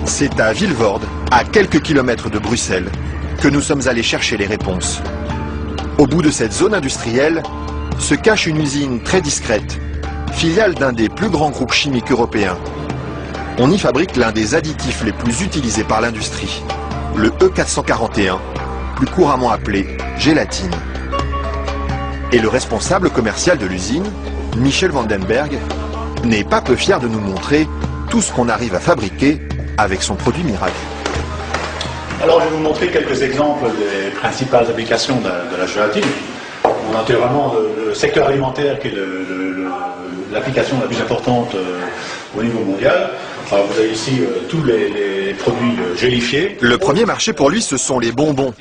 C'est à Vilvoorde, à quelques kilomètres de Bruxelles, que nous sommes allés chercher les réponses. Au bout de cette zone industrielle se cache une usine très discrète, filiale d'un des plus grands groupes chimiques européens. On y fabrique l'un des additifs les plus utilisés par l'industrie, le E441, plus couramment appelé gélatine. Et le responsable commercial de l'usine, Michel Vandenberg, n'est pas peu fier de nous montrer tout ce qu'on arrive à fabriquer avec son produit miracle. Alors je vais vous montrer quelques exemples des principales applications de la gélatine. On a vraiment le secteur alimentaire qui est l'application la plus importante au niveau mondial. Alors vous avez ici tous les produits gélifiés. Le premier marché pour lui, ce sont les bonbons.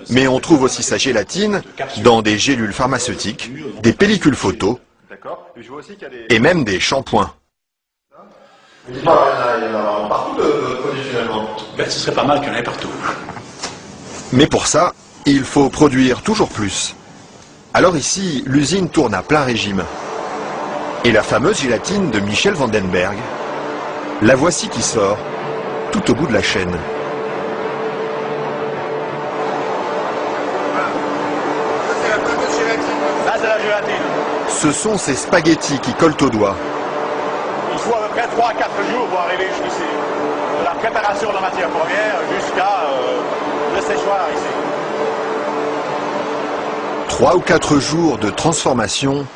Mais on trouve aussi sa gélatine dans des gélules pharmaceutiques, des pellicules photo et même des shampoings. Dites-moi, il y en a partout de produits finalement. Ben, ce serait pas mal qu'il y en ait partout. Mais pour ça, il faut produire toujours plus. Alors ici, l'usine tourne à plein régime. Et la fameuse gélatine de Michel Vandenberg, la voici qui sort, tout au bout de la chaîne. Ça, c'est la gélatine. Ce sont ces spaghettis qui collent aux doigts. Il faut à peu près 3 à 4 jours pour arriver jusqu'ici. De la préparation de la matière première jusqu'à le séchoir ici. 3 ou 4 jours de transformation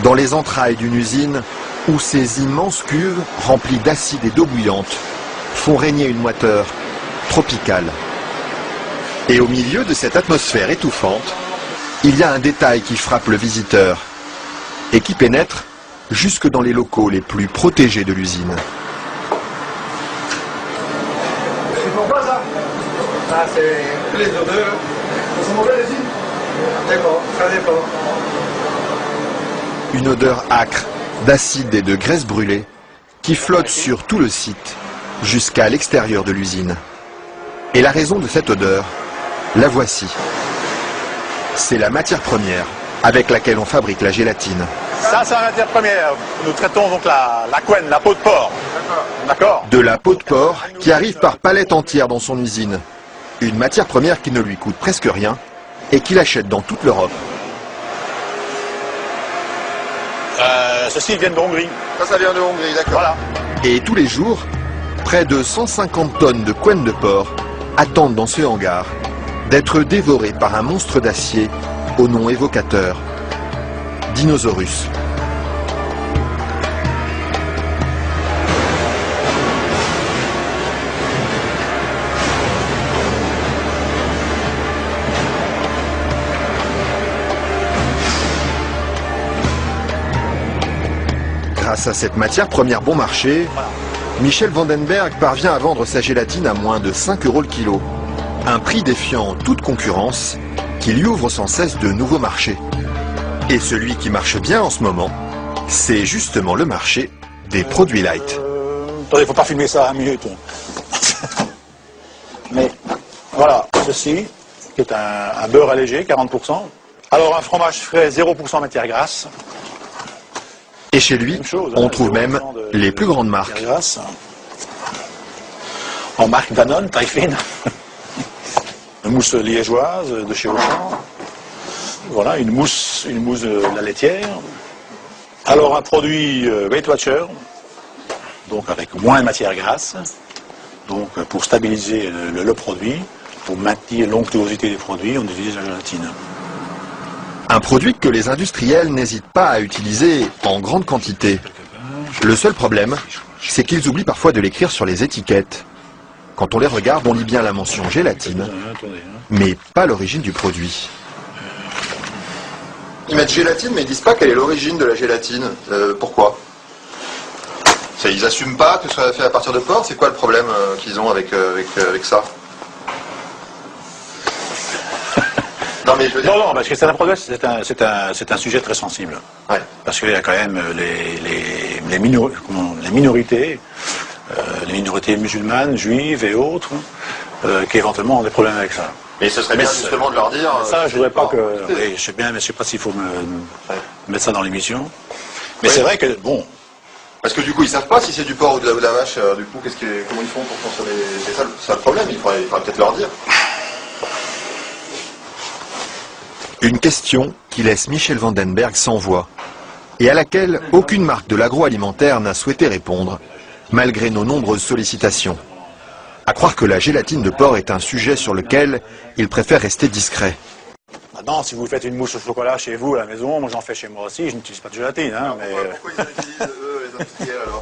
dans les entrailles d'une usine où ces immenses cuves remplies d'acide et d'eau bouillante font régner une moiteur tropicale. Et au milieu de cette atmosphère étouffante, il y a un détail qui frappe le visiteur et qui pénètre jusque dans les locaux les plus protégés de l'usine. C'est pourquoi ça? Ah, c'est les odeurs. Elles sont mauvaises ici? D'accord, ça dépend. Une odeur âcre d'acide et de graisse brûlée qui flotte sur tout le site jusqu'à l'extérieur de l'usine. Et la raison de cette odeur, la voici. C'est la matière première avec laquelle on fabrique la gélatine. Ça, c'est la matière première. Nous traitons donc la couenne, la peau de porc. D'accord. De la peau de porc qui arrive par palettes entières dans son usine. Une matière première qui ne lui coûte presque rien et qu'il achète dans toute l'Europe. Ceci vient de Hongrie. Ça vient de Hongrie, d'accord. Voilà. Et tous les jours, près de 150 tonnes de couenne de porc attendent dans ce hangar d'être dévorées par un monstre d'acier au nom évocateur, Dinosaurus. Grâce à cette matière première bon marché, Michel Vandenberg parvient à vendre sa gélatine à moins de 5 € le kilo. Un prix défiant toute concurrence qui lui ouvre sans cesse de nouveaux marchés. Et celui qui marche bien en ce moment, c'est justement le marché des produits light. Attendez, il ne faut pas filmer ça à 1 minute. Mais voilà, ceci, qui est un beurre allégé, 40%. Alors un fromage frais, 0% matière grasse. Et chez lui, on trouve même les plus grandes marques. Grasse. En marque Danone, taille fine. Une mousse liégeoise de chez Auchan. Voilà, une mousse de la laitière. Alors un produit Weight Watcher, donc avec moins de matière grasse, donc pour stabiliser le produit, pour maintenir l'onctuosité des produits, on utilise la gélatine. Un produit que les industriels n'hésitent pas à utiliser en grande quantité. Le seul problème, c'est qu'ils oublient parfois de l'écrire sur les étiquettes. Quand on les regarde, on lit bien la mention gélatine, mais pas l'origine du produit. Ils mettent gélatine, mais ils disent pas quelle est l'origine de la gélatine. Pourquoi? Ils assument pas que ce soit fait à partir de porc. C'est quoi le problème qu'ils ont avec ça? Non, mais je veux dire... Non, parce que c'est un sujet très sensible. Ouais. Parce qu'il y a quand même les minorités, les minorités musulmanes, juives et autres, qui éventuellement ont des problèmes avec ça. Mais ce serait bien justement de leur dire... Ça, je voudrais pas que... Oui, je sais bien, mais je sais pas s'il faut me mettre ça dans l'émission. Mais c'est vrai que, bon, Parce que du coup, ils savent pas si c'est du porc ou de la vache. Du coup, comment ils font pour consommer? C'est ça le problème. Il faudrait peut-être leur dire. Une question qui laisse Michel Vandenberg sans voix et à laquelle aucune marque de l'agroalimentaire n'a souhaité répondre, malgré nos nombreuses sollicitations. À croire que la gélatine de porc est un sujet sur lequel il préfère rester discret. Maintenant, si vous faites une mousse au chocolat chez vous à la maison, moi j'en fais chez moi aussi, je n'utilise pas de gélatine. Hein, mais... Pourquoi ils en utilisent, eux, les industriels, alors?